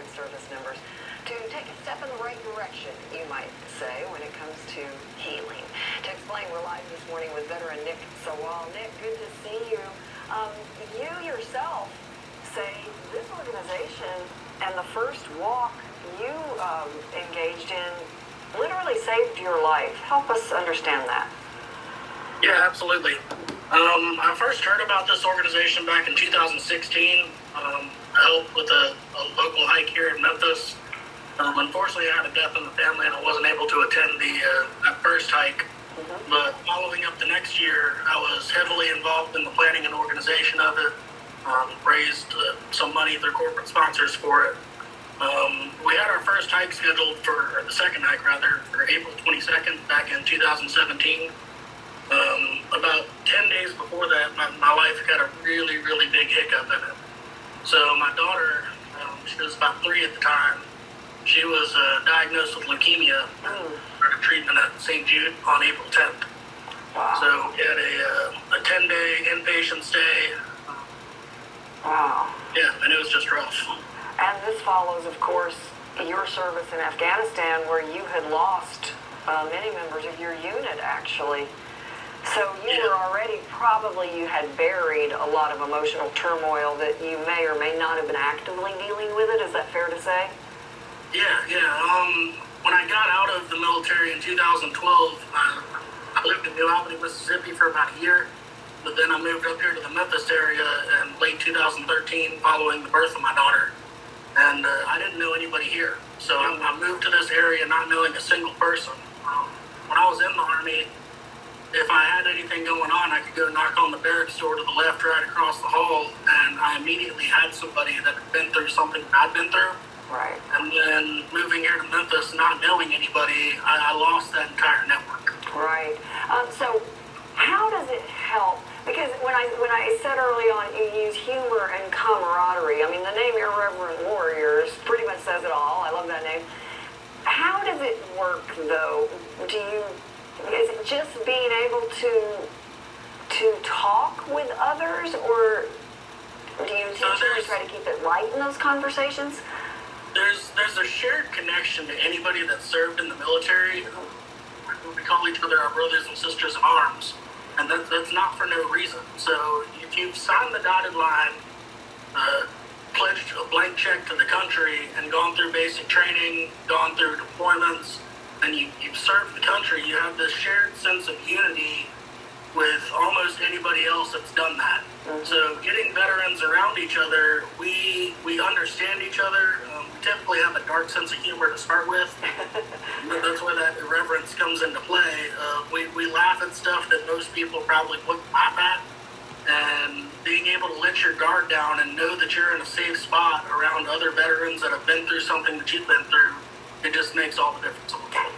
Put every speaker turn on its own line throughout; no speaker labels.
retired service members to take a step in the right direction, you might say, when it comes to healing. To explain, we're live this morning with veteran Nick Sawal. Nick, good to see you. You yourself say this organization and the first walk you engaged in literally saved your life. Help us understand that.
Yeah, absolutely. I first heard about this organization back in 2016. I helped with a local hike here in Memphis. Unfortunately, I had a death in the family and I wasn't able to attend that first hike. But following up the next year, I was heavily involved in the planning and organization of it. Raised some money through corporate sponsors for it. We had our first hike scheduled or the second hike rather, for April 22nd back in 2017. About 10 days before that, my life had a really, really big hiccup in it. So my daughter, she was about 3 at the time, she was diagnosed with leukemia and started treatment at St. Jude on April 10th.
Wow.
So we had a 10-day inpatient stay.
Wow.
Yeah, and it was just rough.
And this follows, of course, your service in Afghanistan, where you had lost many members of your unit, actually. So you were already, you had buried a lot of emotional turmoil that you may or may not have been actively dealing with it. Is that fair to say?
Yeah. When I got out of the military in 2012, I lived in New Albany, Mississippi for about a year. But then I moved up here to the Memphis area in late 2013 following the birth of my daughter. And I didn't know anybody here. So I moved to this area not knowing a single person. When I was in the Army, if I had anything going on, I could go knock on the barracks door to the left, right across the hall, and I immediately had somebody that had been through something I'd been through.
Right.
And then moving here to Memphis, not knowing anybody, I lost that entire network.
Right. So how does it help? Because when I said early on, you use humor and camaraderie. I mean, the name Irreverent Warriors pretty much says it all. I love that name. How does it work, though? Is it just being able to talk with others, or do you intentionally try to keep it light in those conversations?
There's a shared connection to anybody that served in the military. We call each other our brothers and sisters in arms, and that's not for no reason. So if you've signed the dotted line, pledged a blank check to the country, and gone through basic training, gone through deployments, and you've served the country, you have this shared sense of unity with almost anybody else that's done that. So getting veterans around each other, we understand each other. We typically have a dark sense of humor to start with. That's where that irreverence comes into play. We laugh at stuff that most people probably wouldn't laugh at. And being able to let your guard down and know that you're in a safe spot around other veterans that have been through something that you've been through, it just makes all the difference.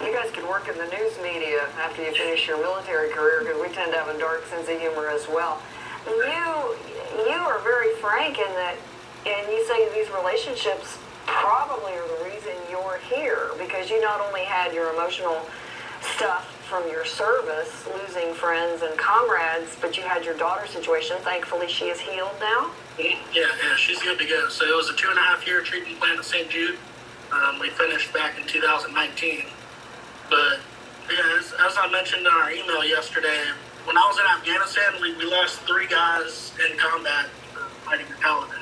You guys can work in the news media after you finish your military career, because we tend to have a dark sense of humor as well. You are very frank in that, and you say these relationships probably are the reason you're here, because you not only had your emotional stuff from your service, losing friends and comrades, but you had your daughter situation. Thankfully, she is healed now.
Yeah, she's good to go. So it was a 2.5-year treatment plan at St. Jude. We finished back in 2019. But yeah, as I mentioned in our email yesterday, when I was in Afghanistan, we lost 3 guys in combat fighting the Taliban.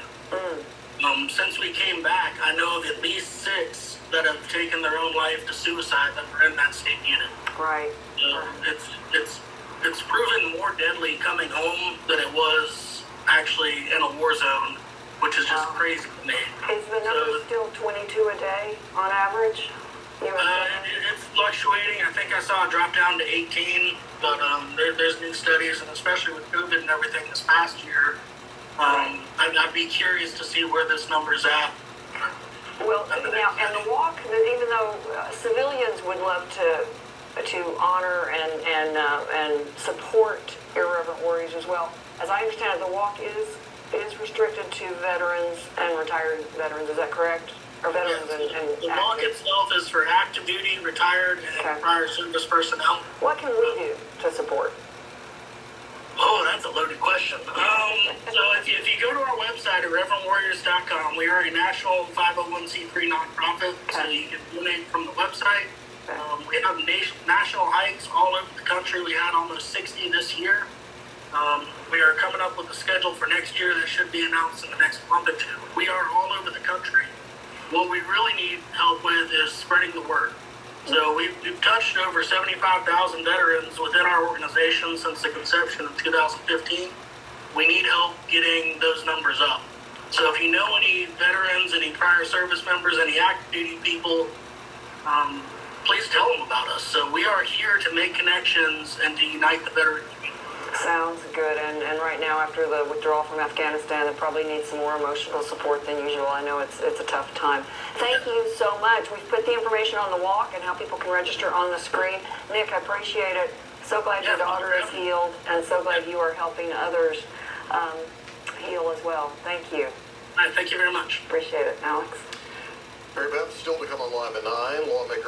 Since we came back, I know of at least 6 that have taken their own life to suicide that were in that state unit.
Right.
It's proven more deadly coming home than it was actually in a war zone, which is just crazy to me.
Is the number still 22 a day on average?
It's fluctuating. I think I saw it drop down to 18, but there's new studies, and especially with COVID and everything this past year, I'd be curious to see where this number's at.
Well, now, and the walk, even though civilians would love to honor and support Irreverent Warriors as well, as I understand it, the walk is restricted to veterans and retired veterans. Is that correct? Or veterans and
the walk itself is for active duty, retired, and prior service personnel.
What can we do to support?
Oh, that's a loaded question. So if you go to our website, irreverentwarriors.com, we are a national 501c3 nonprofit, so you can donate from the website. We have national hikes all over the country. We had almost 60 this year. We are coming up with a schedule for next year that should be announced in the next month or two. We are all over the country. What we really need help with is spreading the word. So we've touched over 75,000 veterans within our organization since the conception in 2015. We need help getting those numbers up. So if you know any veterans, any prior service members, any active duty people, please tell them about us. So we are here to make connections and to unite the veteran community.
Sounds good. And right now, after the withdrawal from Afghanistan, they probably need some more emotional support than usual. I know it's a tough time. Thank you so much. We've put the information on the walk and how people can register on the screen. Nick, I appreciate it. So glad your daughter is healed, and so glad you are helping others heal as well. Thank you.
All right, thank you very much.
Appreciate it, Alex.
Mary Beth, still to come on Live at 9, lawmakers